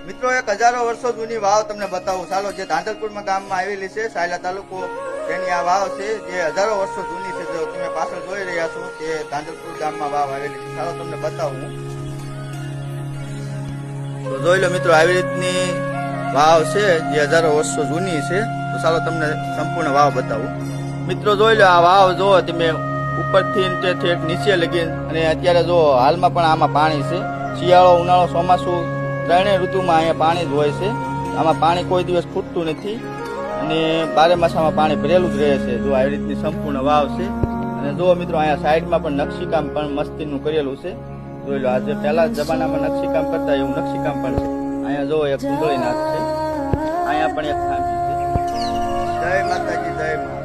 મિત્રો એક હજારો વર્ષો જૂની વાવ તમને બતાવું ચાલો, જે ધાંધલપુરમાં ગામમાં આવેલી છે, સાયલા તાલુકો, તેની આ વાવ છે જે હજારો વર્ષો જૂની છે. જો તમે પાછળ જોઈ રહ્યા છો તે ધાંધલપુર ગામમાં વાવ આવેલી છે. ચાલો તમને બતાવું. તો જોઈ લો મિત્રો, આવી રીતની વાવ છે જે હજારો વર્ષો જૂની છે. તો ચાલો તમને સંપૂર્ણ વાવ બતાવું. મિત્રો જોઈ લો, આ વાવ જો તમે ઉપરથી ઠેઠ નીચે લગી, અને અત્યારે જો હાલમાં પણ આમાં પાણી છે. શિયાળો, ઉનાળો, ચોમાસું ત્રણેય ઋતુમાં અહીંયા પાણી જ હોય છે. આમાં પાણી કોઈ દિવસ ખૂટતું નથી અને બારે માસામાં પાણી ભરેલું જ રહે છે. જો આવી રીતની સંપૂર્ણ વાવ છે. અને જો મિત્રો અહીંયા સાઈડમાં પણ નકશીકામ પણ મસ્તીનું કરેલું છે. જોઈ લો, આજે પહેલા જમાનામાં નકશીકામ કરતા એવું નકશીકામ પણ છે. અહીંયા જો એક કુંડળી નાથ છે, અહીંયા પણ એક થાંભી છે. જય માતાજી, જય માતા.